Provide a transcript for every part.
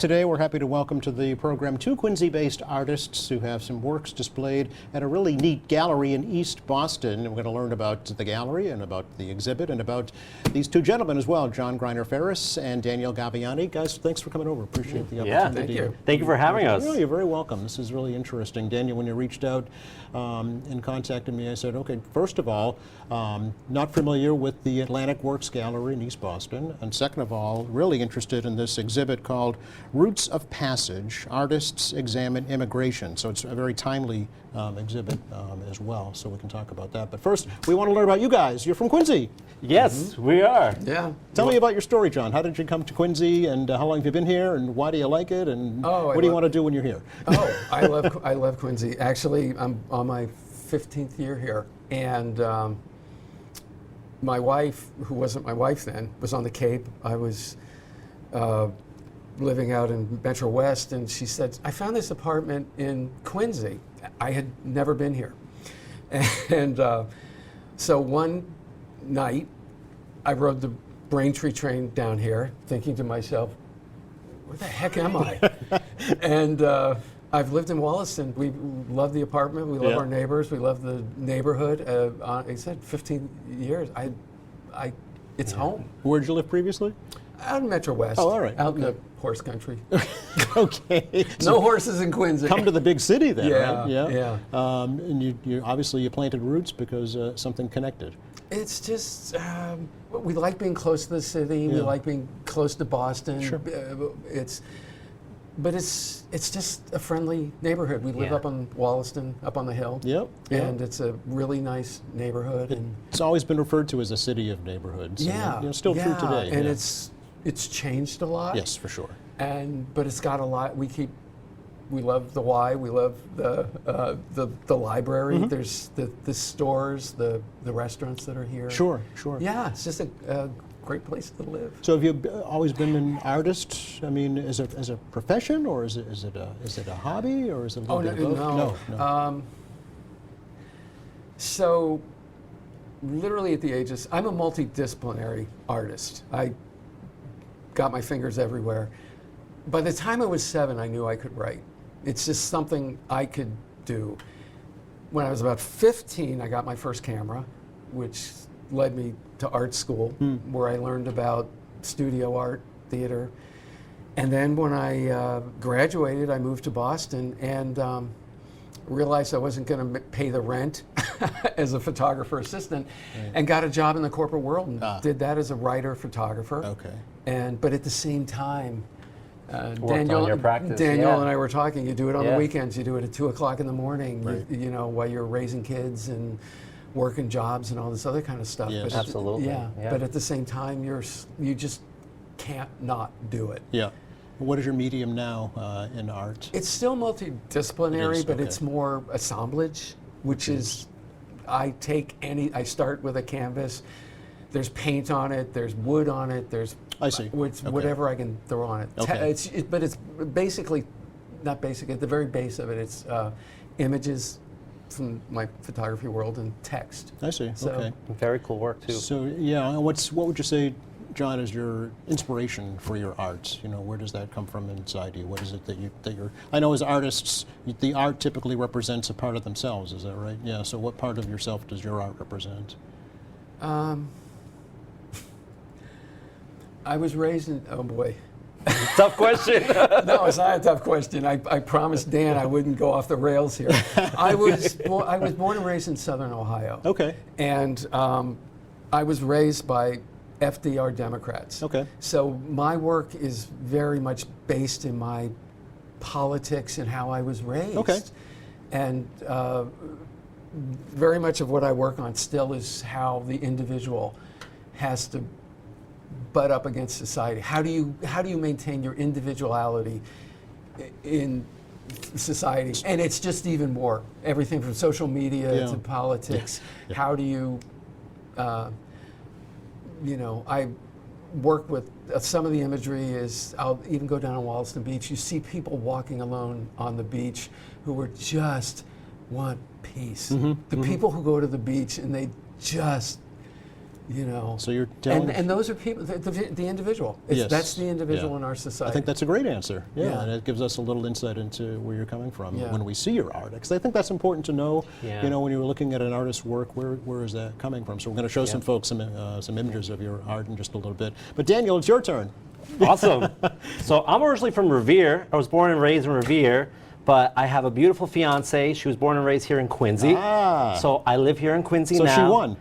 Today we're happy to welcome to the program two Quincy-based artists who have some works displayed at a really neat gallery in East Boston. And we're going to learn about the gallery and about the exhibit and about these two gentlemen as well, John Greiner Ferris and Daniel Gaviani. Guys, thanks for coming over. Appreciate the opportunity. Yeah, thank you. Thank you for having us. Yeah, you're very welcome. This is really interesting. Daniel, when you reached out and contacted me, I said, okay, first of all, not familiar with the Atlantic Works Gallery in East Boston. And second of all, really interested in this exhibit called Roots of Passage, Artists Examine Immigration. So it's a very timely exhibit as well, so we can talk about that. But first, we want to learn about you guys. You're from Quincy. Yes, we are. Yeah. Tell me about your story, John. How did you come to Quincy, and how long have you been here, and why do you like it, and what do you want to do when you're here? Oh, I love Quincy. Actually, I'm on my 15th year here, and my wife, who wasn't my wife then, was on the Cape. I was living out in Metro West, and she said, I found this apartment in Quincy. I had never been here. And so one night, I rode the Braintree train down here, thinking to myself, where the heck am I? And I've lived in Wollaston. We love the apartment, we love our neighbors, we love the neighborhood. I said 15 years, it's home. Where'd you live previously? Out in Metro West. Oh, all right. Out in the horse country. Okay. No horses in Quincy. Come to the big city then, right? Yeah. And you obviously you planted roots because something connected. It's just, we like being close to the city. We like being close to Boston. Sure. But it's just a friendly neighborhood. We live up on Wollaston, up on the hill. Yep. And it's a really nice neighborhood. And it's always been referred to as a city of neighborhoods. And, still true today. And it's changed a lot. Yes, for sure. But it's got a lot. We love the Y. We love the library. Mm-hmm. There's the stores, the restaurants that are here. Sure. Yeah, it's just a great place to live. So have you always been an artist? I mean, as a profession, or is it a hobby, or is it a little bit of both? No. So, literally at the ages, I'm a multidisciplinary artist. I got my fingers everywhere. By the time I was 7, I knew I could write. It's just something I could do. When I was about 15, I got my first camera, which led me to art school, where I learned about studio art, theater. And then when I graduated, I moved to Boston and realized I wasn't going to pay the rent as a photographer assistant, and got a job in the corporate world and did that as a writer, photographer. Okay. But at the same time, Daniel and I were talking. You do it on the weekends. You do it at 2 o'clock in the morning. Right. You know, while you're raising kids and working jobs and all this other kind of stuff. Yes. But Absolutely. But at the same time, you just can't not do it. Yeah. What is your medium now in art? It's still multidisciplinary, It is, but okay. it's more assemblage, which is I start with a canvas. There's paint on it. There's wood on it. There's whatever I can throw on it. Okay. But it's basically not basic. At the very base of it, it's images from my photography world and text. I see. So, okay. Very cool work too. So what would you say, John, is your inspiration for your art? You know, where does that come from inside you? What is it that you're? I know as artists, the art typically represents a part of themselves. Is that right? Yeah. So what part of yourself does your art represent? I was raised in, oh boy. Tough question. No, it's not a tough question. I promised Dan I wouldn't go off the rails here. I was born and raised in Southern Ohio. Okay. And I was raised by FDR Democrats. Okay. So my work is very much based in my politics and how I was raised. Okay. And very much of what I work on still is how the individual has to butt up against society. How do you maintain your individuality in society? And it's just even more everything from social media to politics. Yeah. How do you I work with some of the imagery is I'll even go down on Wollaston Beach. You see people walking alone on the beach who just want peace. The people who go to the beach and they just you know. So you're telling- and those are people, the individual. Yes. That's the individual Yeah. in our society. I think that's a great answer. Yeah, Yeah. and it gives us a little insight into where you're coming from Yeah. when we see your art. Because I think that's important to know. Yeah. You know, when you're looking at an artist's work, where is that coming from? So we're going to show some folks some images of your art in just a little bit. But Daniel, it's your turn. Awesome. So I'm originally from Revere. I was born and raised in Revere, but I have a beautiful fiance. She was born and raised here in Quincy. Ah. So I live here in Quincy So now. she won.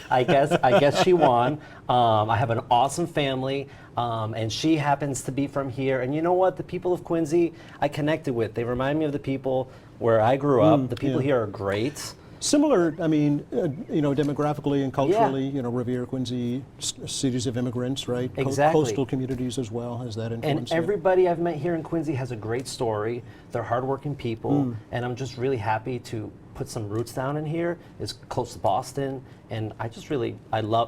I guess she won. I have an awesome family, and she happens to be from here. And you know what? The people of Quincy, I connected with. They remind me of the people where I grew up. The people here are great. Similar, I mean, you know, demographically and culturally, you know, Revere, Quincy, cities of immigrants, right? Exactly. Coastal communities as well. Has that influence? And everybody I've met here in Quincy has a great story. They're hardworking people, and I'm just really happy to put some roots down in here. It's close to Boston, and I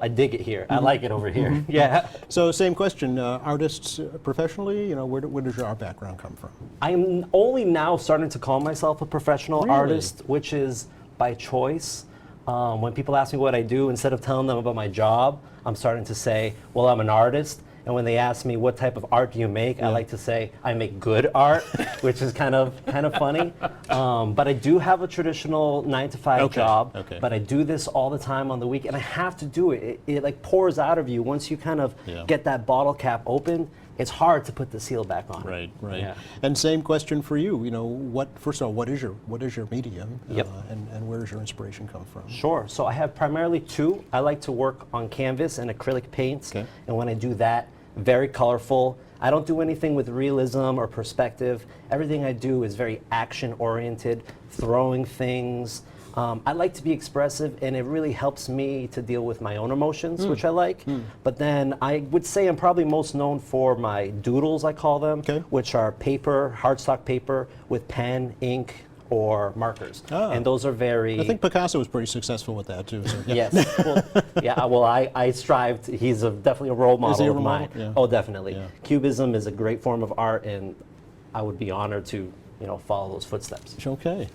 dig it here. I like it over here. Yeah. So same question, artists professionally, you know, where does your art background come from? I'm only now starting to call myself a professional Really? artist, which is by choice. When people ask me what I do, instead of telling them about my job, I'm starting to say, well, I'm an artist. And when they ask me what type of art do you make, I like to say I make good art, which is kind of funny. But I do have a traditional 9-to-5 job. Okay. But I do this all the time on the week, and I have to do it. It like pours out of you once you kind of get that bottle cap open. It's hard to put the seal back on. Right. Yeah. And same question for you. You know, first of all, what is your medium? Yep. And where does your inspiration come from? Sure. So I have primarily two. I like to work on canvas and acrylic paints. Okay. And when I do that, very colorful. I don't do anything with realism or perspective. Everything I do is very action oriented, throwing things. I like to be expressive, and it really helps me to deal with my own emotions, which I like. But then I would say I'm probably most known for my doodles, I call them, Okay. which are paper, hardstock paper with pen, ink, or markers. Ah. And those are very... I think Picasso was pretty successful with that too. So, yeah. Yes. Well, I strived. He's definitely a role model he a of role mine. model? Yeah. Oh, definitely. Yeah. Cubism is a great form of art, and I would be honored to, follow those footsteps. Okay.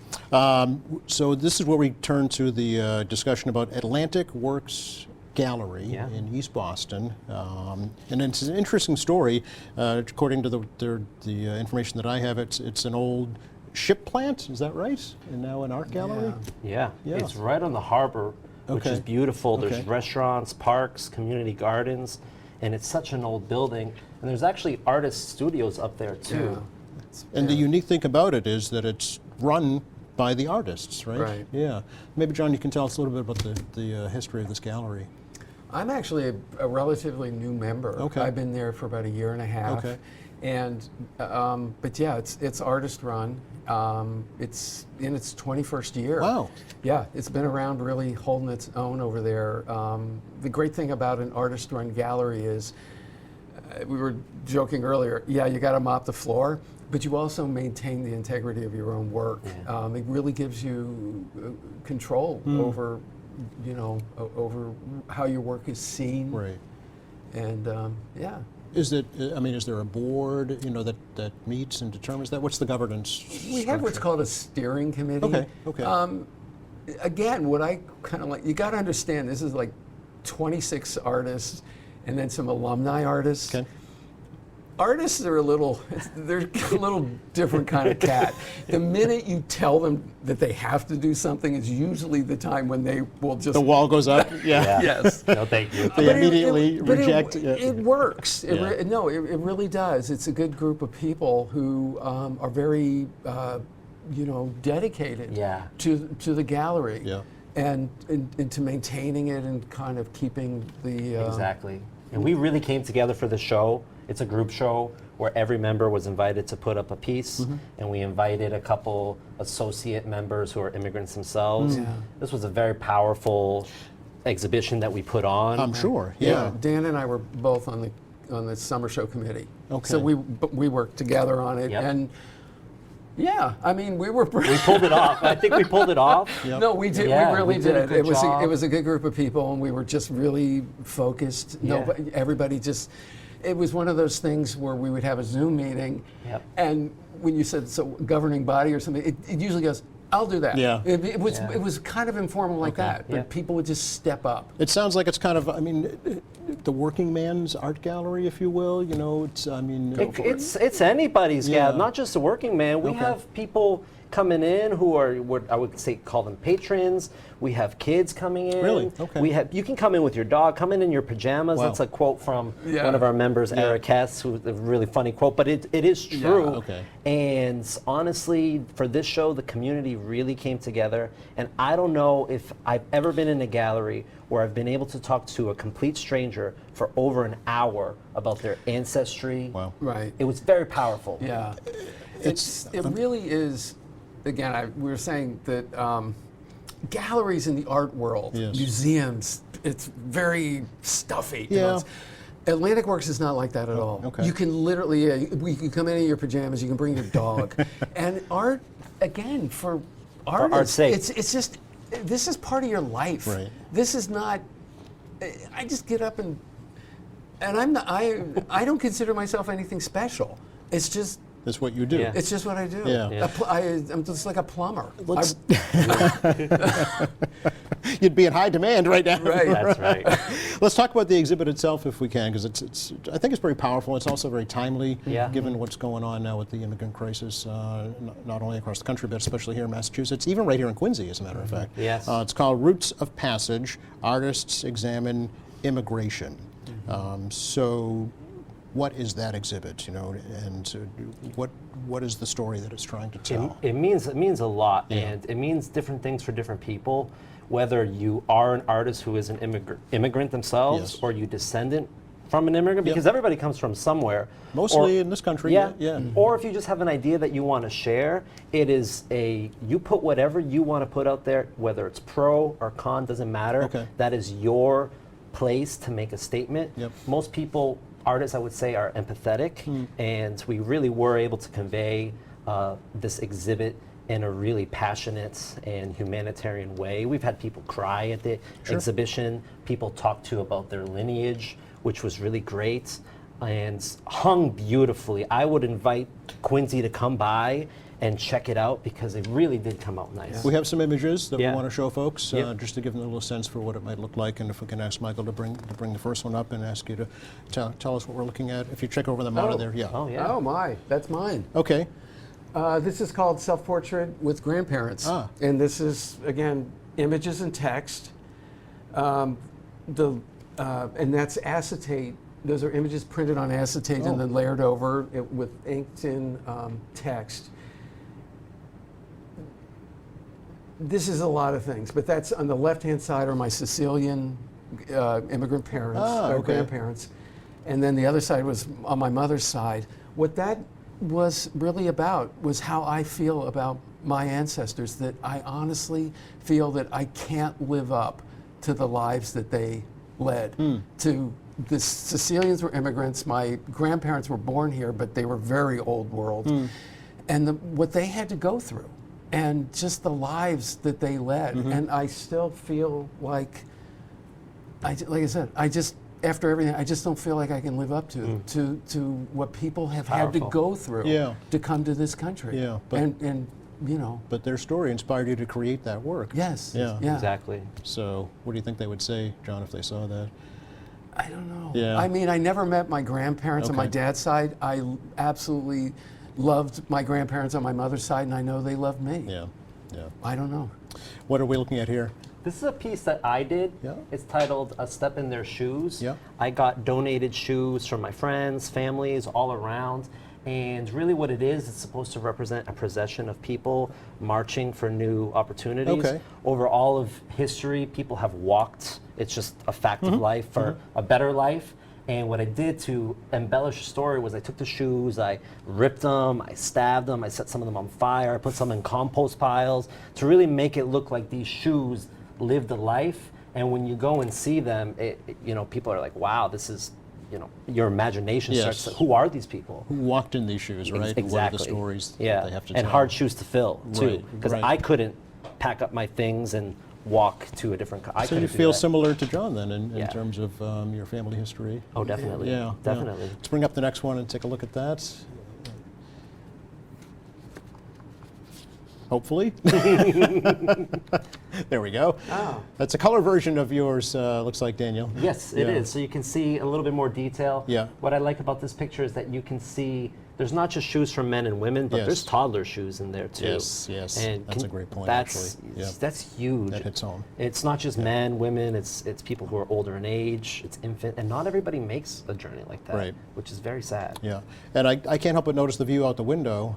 So this is where we turn to the discussion about Atlantic Works Gallery Yeah. in East Boston, and it's an interesting story. According to the information that I have, it's an old ship plant. Is that right? And now an art gallery. Yeah. Yeah. It's right on the harbor, which Okay. is beautiful. There's Okay. restaurants, parks, community gardens, and it's such an old building. And there's actually artist studios up there too. And the unique thing about it is that it's run by the artists, right? Right. Yeah. Maybe John, you can tell us a little bit about the history of this gallery. I'm actually a relatively new member. Okay. I've been there for about a year and a half. Okay. And, but yeah, it's artist run. It's in its 21st year. Wow. Yeah, it's been around really holding its own over there. The great thing about an artist run gallery is, we were joking earlier, yeah, you got to mop the floor, but you also maintain the integrity of your own work. It really gives you control over, over how your work is seen. Right. And yeah. Is there a board, that meets and determines that? What's the governance We have what's structure? called a steering committee. Okay. Again, what I kind of like, you got to understand, this is like 26 artists and then some alumni artists. Okay. Artists are they're a little different kind of cat. The minute you tell them that they have to do something is usually the time when they will just... The wall goes up. Yeah. Yes. No, thank you. They But immediately but reject. It works. It Yeah. it really does. It's a good group of people who are very, dedicated to the gallery. Yeah. And to maintaining it and kind of keeping the... Exactly. And we really came together for the show. It's a group show where every member was invited to put up a piece, and we invited a couple associate members who are immigrants themselves. Yeah. This was a very powerful exhibition that we put on. I'm sure. Yeah, Yeah. Dan and I were both on the summer show committee. Okay. So we worked together on it, Yep. and yeah, I mean we were. We pulled it off. I think we pulled it off. Yep. No, we did. Yeah, we really we did a did. good It was job. it was a good group of people, and we were just really focused. Yeah. Everybody just. It was one of those things where we would have a Zoom meeting, Yep. and when you said so governing body or something, it usually goes, I'll do that. Yeah. It was kind of informal like that, but Yeah. people would just step up. It sounds like it's kind of, I mean, the working man's art gallery, if you will. You know, it's, I mean, It's anybody's Yeah. gal, not just a working man. We Okay. have people coming in who are what I would say call them patrons. We have kids coming in. Really? Okay. We have you can come in with your dog, come in your pajamas. Wow. That's a quote from Yeah. one of our members, Eric Hess, who's a really funny quote, but it is true. okay. And honestly, for this show, the community really came together. And I don't know if I've ever been in a gallery where I've been able to talk to a complete stranger for over an hour about their ancestry. Wow. Right. It was very powerful. Yeah. It really is. Again, we were saying that galleries in the art world, Yes. museums, it's very stuffy. you know, Yeah. it's- Atlantic Works is not like that at all. okay. You can literally, you can come in your pajamas, you can bring your dog. And art, again, for artists, art's sake. it's just, this is part of your life. Right. This is not, I just get up and I'm not, I don't consider myself anything special. It's just, that's what you do. Yeah. it's just what I do. Yeah. Yeah. I'm just like a plumber. Let's- You'd be in high demand right now. Right. That's right. Let's talk about the exhibit itself, if we can, because I think it's very powerful. It's also very timely, Yeah. given what's going on now with the immigrant crisis, not only across the country, but especially here in Massachusetts, even right here in Quincy, as a matter of fact. Yes. It's called Roots of Passage, Artists Examine Immigration. So what is that exhibit, you know, and what is the story that it's trying to tell? It means a lot, Yeah. and it means different things for different people. Whether you are an artist who is an immigrant themselves, Yes. or you descendant from an immigrant, Yep. because everybody comes from somewhere. Mostly Or- in this country, Yeah. yeah. Or if you just have an idea that you want to share, it is you put whatever you want to put out there, whether it's pro or con, doesn't matter. Okay. That is your place to make a statement. Yep. Most people, artists, I would say, are empathetic, and we really were able to convey this exhibit in a really passionate and humanitarian way. We've had people cry at the exhibition, people talk to about their lineage, which was really great, and hung beautifully. I would invite Quincy to come by and check it out because it really did come out nice. We have some images that we Yeah. want to show folks, Yep. just to give them a little sense for what it might look like, and if we can ask Michael to bring the first one up and ask you to tell us what we're looking at. If you check over the monitor there, yeah. Oh, yeah. Oh my, that's mine. Okay. This is called Self-Portrait with Grandparents. Ah. And this is, again, images and text. And that's acetate. Those are images printed on acetate and then layered over it with inked in text. This is a lot of things, but that's on the left-hand side are my Sicilian immigrant parents, or okay. grandparents. And then the other side was on my mother's side. What that was really about was how I feel about my ancestors, that I honestly feel that I can't live up to the lives that they led. The Sicilians were immigrants. My grandparents were born here, but they were very old world. And what they had to go through, and just the lives that they led. And I still feel like I said, after everything, I just don't feel like I can live up to what people have had to Powerful. go through Yeah. to come to this country. Yeah, but- and you know, But their story inspired you to create that work. yes, Yeah. Exactly. So what do you think they would say, John, if they saw that? I don't know. Yeah. I mean, I never met my grandparents on my Okay. dad's side. I absolutely loved my grandparents on my mother's side, and I know they loved me. Yeah. Yeah. I don't know. What are we looking at here? This is a piece that I did. Yeah. It's titled A Step in Their Shoes. Yeah. I got donated shoes from my friends, families, all around. And really what it is, it's supposed to represent a procession of people marching for new opportunities. Okay. Over all of history, people have walked. It's just a fact of life for a better life. And what I did to embellish the story was I took the shoes, I ripped them, I stabbed them, I set some of them on fire, I put some in compost piles to really make it look like these shoes lived a life. And when you go and see them, people are like, wow, this is, your imagination Yes. starts to, who are these people? Who walked in these shoes, right? And Exactly. what are the stories yeah. that they have to and tell? hard shoes to fill, too. Right, Because right. I couldn't pack up my things and walk to a different I So you couldn't do feel that. similar to John then in Yeah. terms of your family history? Oh, definitely. Yeah. Definitely. Let's bring up the next one and take a look at that. hopefully. There we go. Oh. That's a color version of yours, looks like, Daniel. Yes, it Yeah. is. So you can see a little bit more detail. Yeah. What I like about this picture is that you can see there's not just shoes for men and women, but Yes. there's toddler shoes in there too. Yes, yes. That's a great point, That's, actually. Yeah. That's huge. That hits home. It's not just men, women, it's people who are older in age, it's infant, and not everybody makes a journey like that, Right. which is very sad. Yeah, and I can't help but notice the view out the window.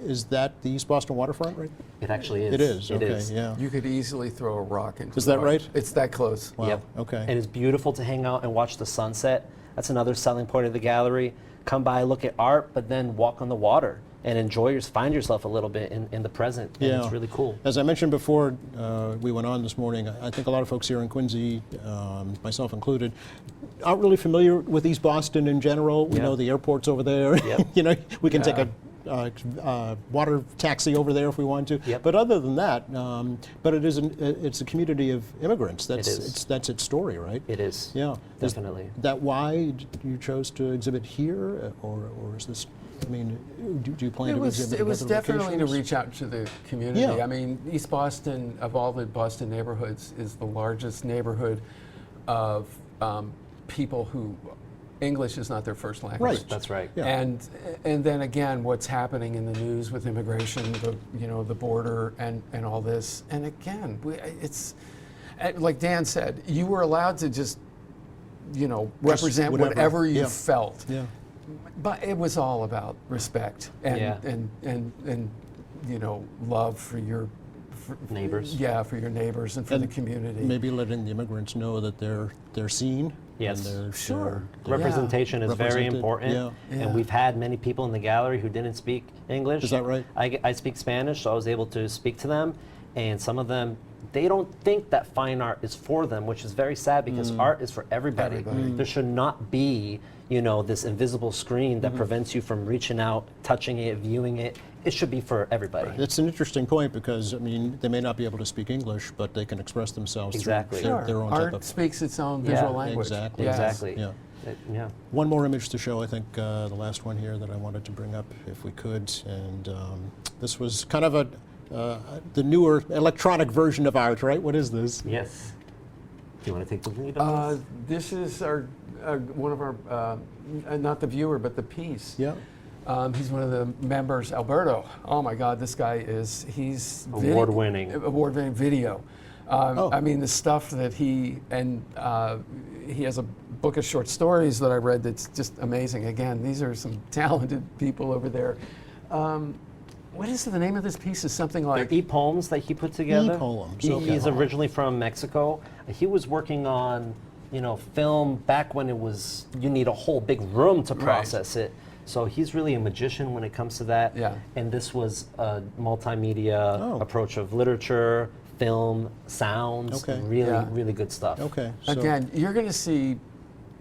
Is that the East Boston waterfront, right? It actually is. It is, It okay, is. yeah. You could easily throw a rock into Is the that water. right? It's that close. Wow, Yep. okay. And it's beautiful to hang out and watch the sunset. That's another selling point of the gallery. Come by, look at art, but then walk on the water and find yourself a little bit in the present. And Yeah. it's really cool. As I mentioned before, we went on this morning, I think a lot of folks here in Quincy, myself included, aren't really familiar with East Boston in general. We Yeah. know the airport's over there. Yep. You know, we can Yeah. take a water taxi over there if we want to. Yep. But other than that, but it's a community of immigrants. is. That's its story, right? It is. Yeah. Is Definitely. that why you chose to exhibit here, or is this? I mean, do you plan It to was, exhibit? it was in other definitely to locations? reach out to the community. Yeah. I mean, East Boston, of all the Boston neighborhoods, is the largest neighborhood of people who English is not their first language. Right. That's right. Yeah. And then again, what's happening in the news with immigration, the border, and all this. And again, it's like Dan said, you were allowed to just represent whatever you Yeah. felt. Yeah. But it was all about respect and Yeah. and love for your Neighbors. Yeah, for your neighbors and for the community. Maybe letting the immigrants know that they're seen. Yes. And they're, Sure. they're- Representation is very Represented, important, yeah. Yeah. and we've had many people in the gallery who didn't speak English. Is that right? I speak Spanish, so I was able to speak to them, and some of them, they don't think that fine art is for them, which is very sad because art is for everybody. Everybody. There should not be, this invisible screen that prevents you from reaching out, touching it, viewing it. It should be for everybody. It's an interesting point because, I mean, they may not be able to speak English, but they can express themselves Exactly. through Sure. their own Art type of... speaks its own Yeah, visual language. exactly. Yes. Exactly. Yeah. Yeah. One more image to show, I think, the last one here that I wanted to bring up, if we could. And this was kind of the newer electronic version of art, right? What is this? Yes. Do you want to take the lead on this? This is our one of our not the viewer but the piece. Yeah. He's one of the members, Alberto. Oh my God, this guy he's Award-winning. Award-winning video. Oh. I mean, the stuff that he has a book of short stories that I read that's just amazing. Again, these are some talented people over there. What is the name of this piece? Is something like They're e-poems that he put together. E-poems, He's okay. originally from Mexico. He was working on, film back when you need a whole big room to process it. So he's really a magician when it comes to that. Yeah. And this was a multimedia Oh. approach of literature, film, sounds. Okay. Really, Yeah. really good stuff. Okay. So, Again, you're going to see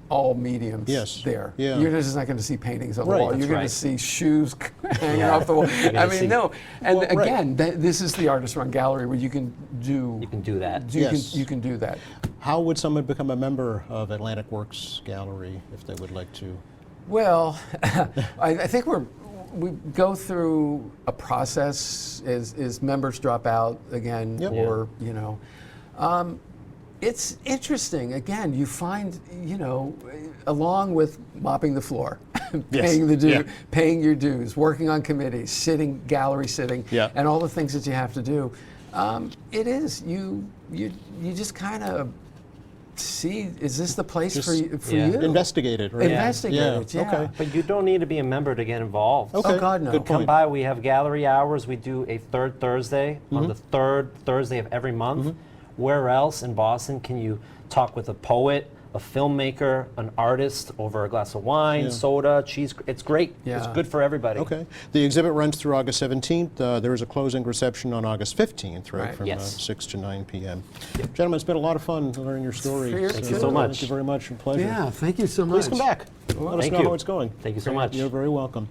all mediums Yes. there. Yeah. You're just not going to see paintings on the Right. wall. That's You're going right. to see shoes hanging Yeah. off the wall. You're I gonna mean, see- no. And Well, right. again, this is the Artist Run Gallery where you can do. You can do that. Yes. You can do that. how would someone become a member of Atlantic Works Gallery if they would like to? Well, I think we go through a process as members drop out again, Yep. or it's interesting. Again, you find along with mopping the floor, paying the due, Yeah. paying your dues, working on committees, gallery sitting, Yeah. and all the things that you have to do. It is you just kind of see, is this the place Just- for Yeah. you? Investigate it, right? Investigate it, yeah. Okay. But you don't need to be a member to get involved. Okay. Oh, God, no. Good Come point. by. We have gallery hours. We do a third Thursday on the third Thursday of every month. Where else in Boston can you talk with a poet, a filmmaker, an artist over a glass of wine, Yeah. soda, cheese? It's great. It's Yeah. good for everybody. Okay. The exhibit runs through August 17th. There is a closing reception on August 15th, right, Right. from Yes. 6 to 9 p.m. Gentlemen, it's been a lot of fun learning your story. Thank you so much. Thank you very much. A pleasure. Yeah, thank you so much. Please come back. Let us Thank know you. how it's going. Thank you so much. You're very welcome.